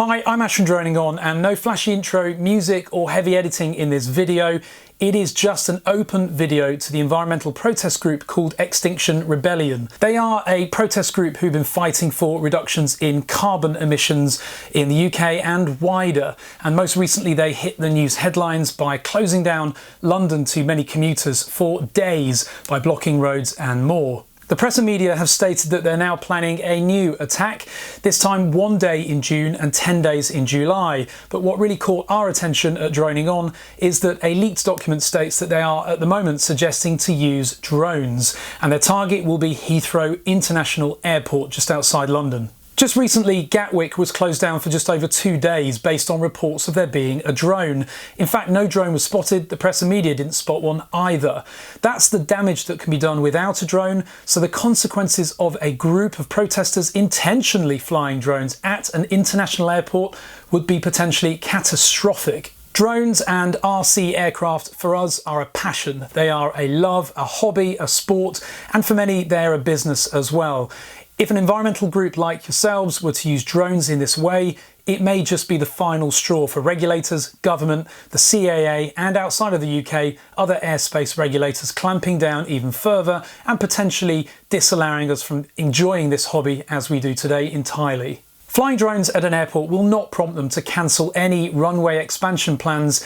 Hi, I'm Ash from DroningON, and no flashy intro, music or heavy editing in this video. It is just an open video to the environmental protest group called Extinction Rebellion. They are a protest group who've been fighting for reductions in carbon emissions in the UK and wider. And most recently they hit the news headlines by closing down London to many commuters for days by blocking roads and more. The press and media have stated that they're now planning a new attack, this time 1 day in June and 10 days in July. But what really caught our attention at DroningON is that a leaked document states that they are at the moment suggesting to use drones, and their target will be Heathrow International Airport just outside London. Just recently, Gatwick was closed down for just over 2 days based on reports of there being a drone. In fact, no drone was spotted. The press and media didn't spot one either. That's the damage that can be done without a drone, so the consequences of a group of protesters intentionally flying drones at an international airport would be potentially catastrophic. Drones and RC aircraft for us are a passion. They are a love, a hobby, a sport, and for many they're a business as well. If an environmental group like yourselves were to use drones in this way, it may just be the final straw for regulators, government, the CAA, and outside of the UK, other airspace regulators clamping down even further and potentially disallowing us from enjoying this hobby as we do today entirely. Flying drones at an airport will not prompt them to cancel any runway expansion plans.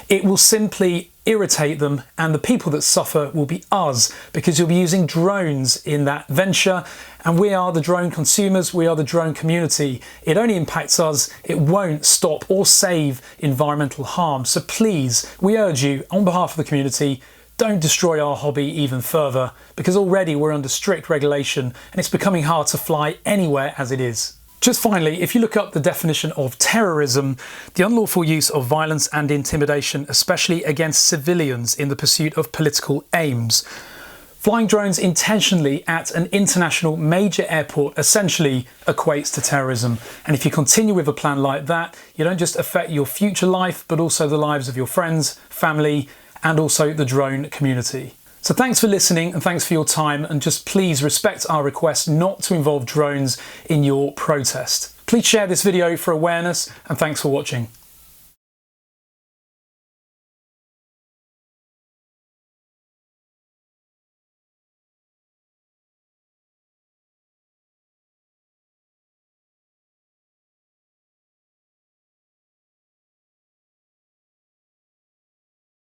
It will simply irritate them, and the people that suffer will be us, because you'll be using drones in that venture, and we are the drone consumers, we are the drone community. It only impacts us, it won't stop or save environmental harm. So please, we urge you, on behalf of the community, don't destroy our hobby even further, because already we're under strict regulation and it's becoming hard to fly anywhere as it is. Just finally, if you look up the definition of terrorism, the unlawful use of violence and intimidation, especially against civilians in the pursuit of political aims. Flying drones intentionally at an international major airport essentially equates to terrorism. And if you continue with a plan like that, you don't just affect your future life, but also the lives of your friends, family, and also the drone community. So thanks for listening and thanks for your time, and just please respect our request not to involve drones in your protest. Please share this video for awareness, and thanks for watching.